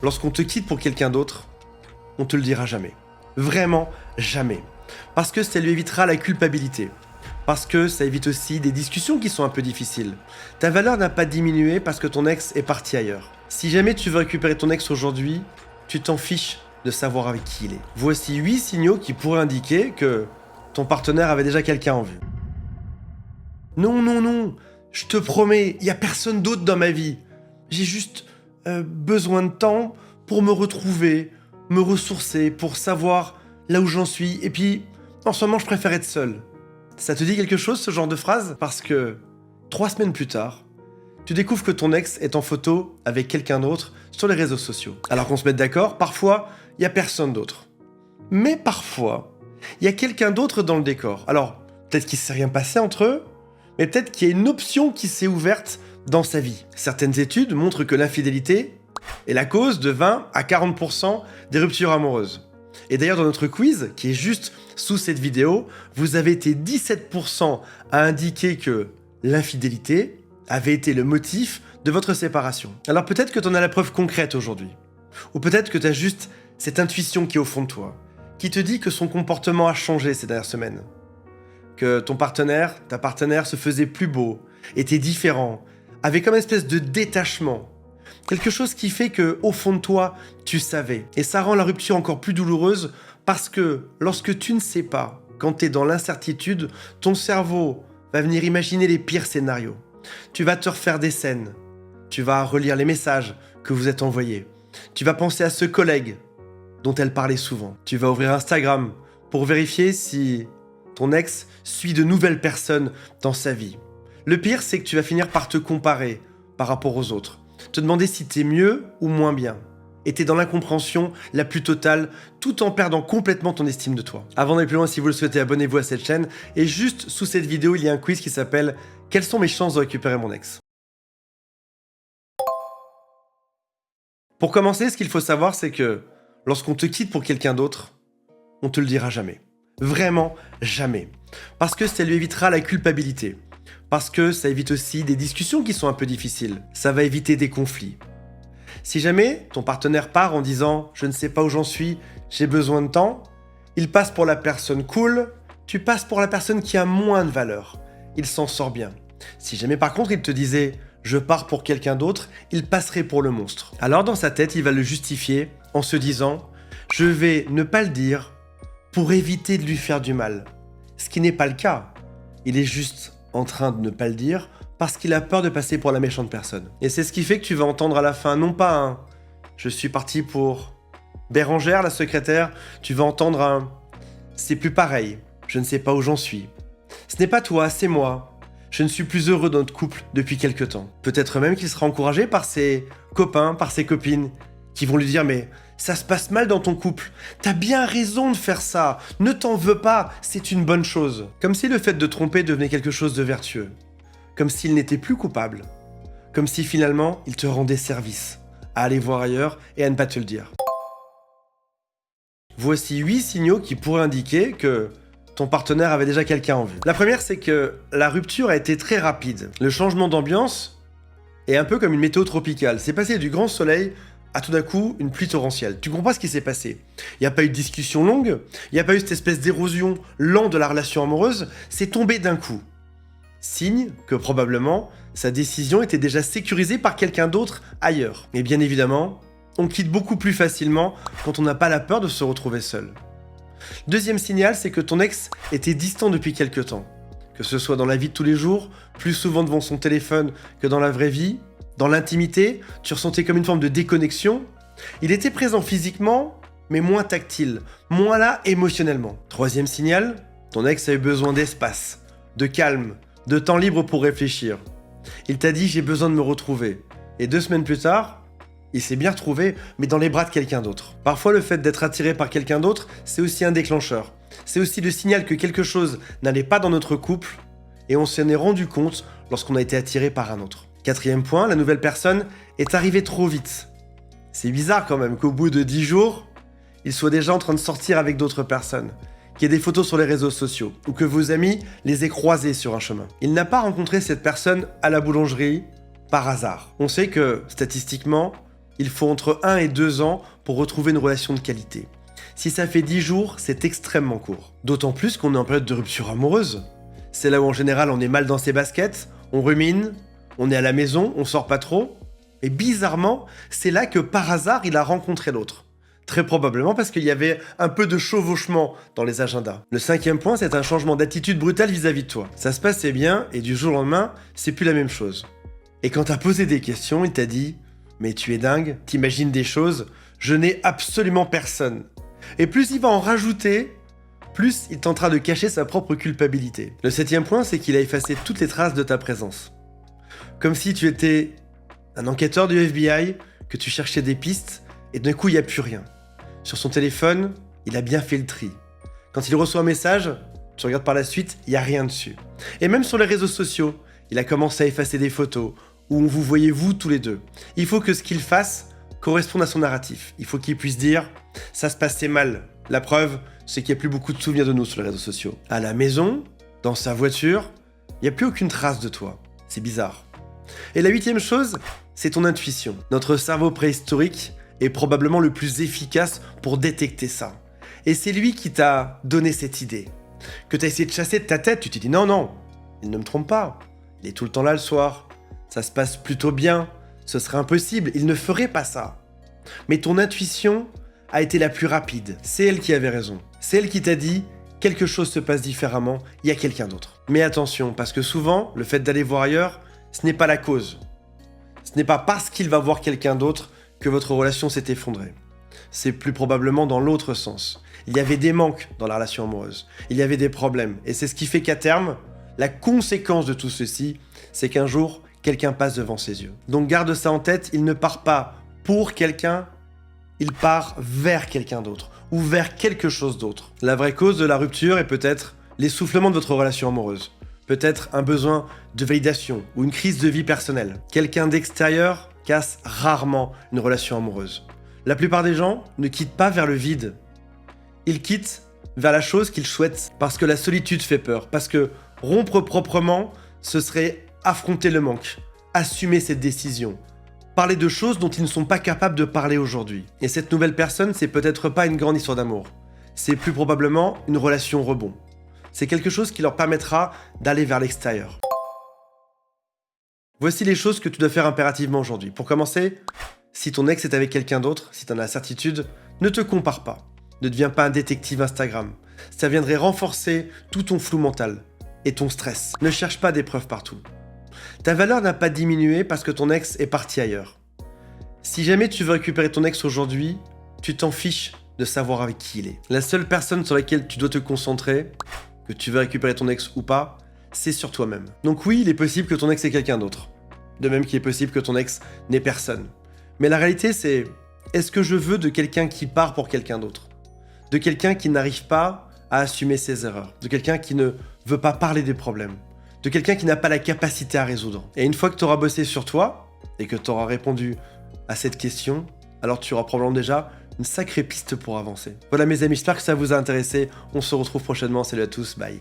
Lorsqu'on te quitte pour quelqu'un d'autre, on te le dira jamais. Vraiment jamais. Parce que ça lui évitera la culpabilité. Parce que ça évite aussi des discussions qui sont un peu difficiles. Ta valeur n'a pas diminué parce que ton ex est parti ailleurs. Si jamais tu veux récupérer ton ex aujourd'hui, tu t'en fiches de savoir avec qui il est. Voici 8 signaux qui pourraient indiquer que ton partenaire avait déjà quelqu'un en vue. Non, je te promets, il n'y a personne d'autre dans ma vie. J'ai juste besoin de temps pour me retrouver, me ressourcer, pour savoir là où j'en suis. Et puis, en ce moment, je préfère être seul. Ça te dit quelque chose, ce genre de phrase? Parce que 3 semaines plus tard, tu découvres que ton ex est en photo avec quelqu'un d'autre sur les réseaux sociaux. Alors qu'on se mette d'accord, parfois, il n'y a personne d'autre. Mais parfois, il y a quelqu'un d'autre dans le décor. Alors, peut-être qu'il ne s'est rien passé entre eux, mais peut-être qu'il y a une option qui s'est ouverte dans sa vie. Certaines études montrent que l'infidélité est la cause de 20 à 40% des ruptures amoureuses. Et d'ailleurs, dans notre quiz, qui est juste sous cette vidéo, vous avez été 17% à indiquer que l'infidélité avait été le motif de votre séparation. Alors peut-être que tu en as la preuve concrète aujourd'hui. Ou peut-être que tu as juste cette intuition qui est au fond de toi, qui te dit que son comportement a changé ces dernières semaines. Que ton partenaire, ta partenaire se faisait plus beau, était différent, avait comme une espèce de détachement. Quelque chose qui fait que, au fond de toi, tu savais. Et ça rend la rupture encore plus douloureuse parce que lorsque tu ne sais pas, quand tu es dans l'incertitude, ton cerveau va venir imaginer les pires scénarios. Tu vas te refaire des scènes. Tu vas relire les messages que vous êtes envoyés. Tu vas penser à ce collègue dont elle parlait souvent. Tu vas ouvrir Instagram pour vérifier si ton ex suit de nouvelles personnes dans sa vie. Le pire, c'est que tu vas finir par te comparer par rapport aux autres. Te demander si t'es mieux ou moins bien. Et t'es dans l'incompréhension la plus totale, tout en perdant complètement ton estime de toi. Avant d'aller plus loin, si vous le souhaitez, abonnez-vous à cette chaîne. Et juste sous cette vidéo, il y a un quiz qui s'appelle « Quelles sont mes chances de récupérer mon ex ?» Pour commencer, ce qu'il faut savoir, c'est que lorsqu'on te quitte pour quelqu'un d'autre, on te le dira jamais. Vraiment jamais. Parce que ça lui évitera la culpabilité. Parce que ça évite aussi des discussions qui sont un peu difficiles. Ça va éviter des conflits. Si jamais ton partenaire part en disant « je ne sais pas où j'en suis, j'ai besoin de temps », il passe pour la personne cool, tu passes pour la personne qui a moins de valeur. Il s'en sort bien. Si jamais par contre il te disait « je pars pour quelqu'un d'autre », il passerait pour le monstre. Alors dans sa tête, il va le justifier en se disant « je vais ne pas le dire pour éviter de lui faire du mal ». Ce qui n'est pas le cas. Il est juste en train de ne pas le dire parce qu'il a peur de passer pour la méchante personne. Et c'est ce qui fait que tu vas entendre à la fin, non pas un « je suis parti pour Bérangère, la secrétaire », tu vas entendre un « c'est plus pareil, je ne sais pas où j'en suis ». Ce n'est pas toi, c'est moi. Je ne suis plus heureux dans notre couple depuis quelque temps. Peut-être même qu'il sera encouragé par ses copains, par ses copines, qui vont lui dire « mais ça se passe mal dans ton couple. T'as bien raison de faire ça. Ne t'en veux pas, c'est une bonne chose. » Comme si le fait de tromper devenait quelque chose de vertueux. Comme s'il n'était plus coupable. Comme si finalement, il te rendait service. À aller voir ailleurs et à ne pas te le dire. Voici 8 signaux qui pourraient indiquer que ton partenaire avait déjà quelqu'un en vue. La première, c'est que la rupture a été très rapide. Le changement d'ambiance est un peu comme une météo tropicale. C'est passé du grand soleil à tout d'un coup une pluie torrentielle. Tu comprends pas ce qui s'est passé. Il n'y a pas eu de discussion longue, il n'y a pas eu cette espèce d'érosion lente de la relation amoureuse, c'est tombé d'un coup. Signe que probablement sa décision était déjà sécurisée par quelqu'un d'autre ailleurs. Et bien évidemment, on quitte beaucoup plus facilement quand on n'a pas la peur de se retrouver seul. Deuxième signal, c'est que ton ex était distant depuis quelque temps. Que ce soit dans la vie de tous les jours, plus souvent devant son téléphone que dans la vraie vie. Dans l'intimité, tu ressentais comme une forme de déconnexion. Il était présent physiquement, mais moins tactile, moins là émotionnellement. Troisième signal, ton ex a eu besoin d'espace, de calme, de temps libre pour réfléchir. Il t'a dit « j'ai besoin de me retrouver ». Et 2 semaines plus tard, il s'est bien retrouvé, mais dans les bras de quelqu'un d'autre. Parfois, le fait d'être attiré par quelqu'un d'autre, c'est aussi un déclencheur. C'est aussi le signal que quelque chose n'allait pas dans notre couple, et on s'en est rendu compte lorsqu'on a été attiré par un autre. 4e point, la nouvelle personne est arrivée trop vite. C'est bizarre quand même qu'au bout de 10 jours, il soit déjà en train de sortir avec d'autres personnes, qu'il y ait des photos sur les réseaux sociaux, ou que vos amis les aient croisés sur un chemin. Il n'a pas rencontré cette personne à la boulangerie par hasard. On sait que, statistiquement, il faut entre 1 et 2 ans pour retrouver une relation de qualité. Si ça fait 10 jours, c'est extrêmement court. D'autant plus qu'on est en période de rupture amoureuse. C'est là où en général on est mal dans ses baskets, on rumine, on est à la maison, on sort pas trop. Et bizarrement, c'est là que par hasard il a rencontré l'autre. Très probablement parce qu'il y avait un peu de chevauchement dans les agendas. Le 5e point, c'est un changement d'attitude brutale vis-à-vis de toi. Ça se passait bien et du jour au lendemain, c'est plus la même chose. Et quand t'as posé des questions, il t'a dit « Mais tu es dingue, t'imagines des choses, je n'ai absolument personne. » Et plus il va en rajouter, plus il tentera de cacher sa propre culpabilité. Le 7e point, c'est qu'il a effacé toutes les traces de ta présence. Comme si tu étais un enquêteur du FBI, que tu cherchais des pistes, et d'un coup, il n'y a plus rien. Sur son téléphone, il a bien fait le tri. Quand il reçoit un message, tu regardes par la suite, il n'y a rien dessus. Et même sur les réseaux sociaux, il a commencé à effacer des photos, où vous voyez vous tous les deux. Il faut que ce qu'il fasse corresponde à son narratif. Il faut qu'il puisse dire « ça se passait mal ». La preuve, c'est qu'il n'y a plus beaucoup de souvenirs de nous sur les réseaux sociaux. À la maison, dans sa voiture, il n'y a plus aucune trace de toi. C'est bizarre. Et la 8e chose, c'est ton intuition. Notre cerveau préhistorique est probablement le plus efficace pour détecter ça. Et c'est lui qui t'a donné cette idée. Que tu as essayé de chasser de ta tête, tu t'es dit non, il ne me trompe pas. Il est tout le temps là le soir. Ça se passe plutôt bien. Ce serait impossible, il ne ferait pas ça. Mais ton intuition a été la plus rapide. C'est elle qui avait raison. C'est elle qui t'a dit quelque chose se passe différemment, il y a quelqu'un d'autre. Mais attention, parce que souvent, le fait d'aller voir ailleurs, ce n'est pas la cause. Ce n'est pas parce qu'il va voir quelqu'un d'autre que votre relation s'est effondrée. C'est plus probablement dans l'autre sens. Il y avait des manques dans la relation amoureuse. Il y avait des problèmes. Et c'est ce qui fait qu'à terme, la conséquence de tout ceci, c'est qu'un jour, quelqu'un passe devant ses yeux. Donc garde ça en tête, il ne part pas pour quelqu'un, il part vers quelqu'un d'autre, ou vers quelque chose d'autre. La vraie cause de la rupture est peut-être l'essoufflement de votre relation amoureuse. Peut-être un besoin de validation ou une crise de vie personnelle. Quelqu'un d'extérieur casse rarement une relation amoureuse. La plupart des gens ne quittent pas vers le vide. Ils quittent vers la chose qu'ils souhaitent parce que la solitude fait peur. Parce que rompre proprement, ce serait affronter le manque, assumer cette décision, parler de choses dont ils ne sont pas capables de parler aujourd'hui. Et cette nouvelle personne, c'est peut-être pas une grande histoire d'amour. C'est plus probablement une relation rebond. C'est quelque chose qui leur permettra d'aller vers l'extérieur. Voici les choses que tu dois faire impérativement aujourd'hui. Pour commencer, si ton ex est avec quelqu'un d'autre, si tu en as la certitude, ne te compare pas. Ne deviens pas un détective Instagram. Ça viendrait renforcer tout ton flou mental et ton stress. Ne cherche pas des preuves partout. Ta valeur n'a pas diminué parce que ton ex est parti ailleurs. Si jamais tu veux récupérer ton ex aujourd'hui, tu t'en fiches de savoir avec qui il est. La seule personne sur laquelle tu dois te concentrer, que tu veux récupérer ton ex ou pas, c'est sur toi-même. Donc oui, il est possible que ton ex ait quelqu'un d'autre. De même qu'il est possible que ton ex n'ait personne. Mais la réalité c'est, est-ce que je veux de quelqu'un qui part pour quelqu'un d'autre? De quelqu'un qui n'arrive pas à assumer ses erreurs? De quelqu'un qui ne veut pas parler des problèmes? De quelqu'un qui n'a pas la capacité à résoudre? Et une fois que tu auras bossé sur toi, et que tu auras répondu à cette question, alors tu auras probablement déjà une sacrée piste pour avancer. Voilà mes amis, j'espère que ça vous a intéressé. On se retrouve prochainement. Salut à tous, bye.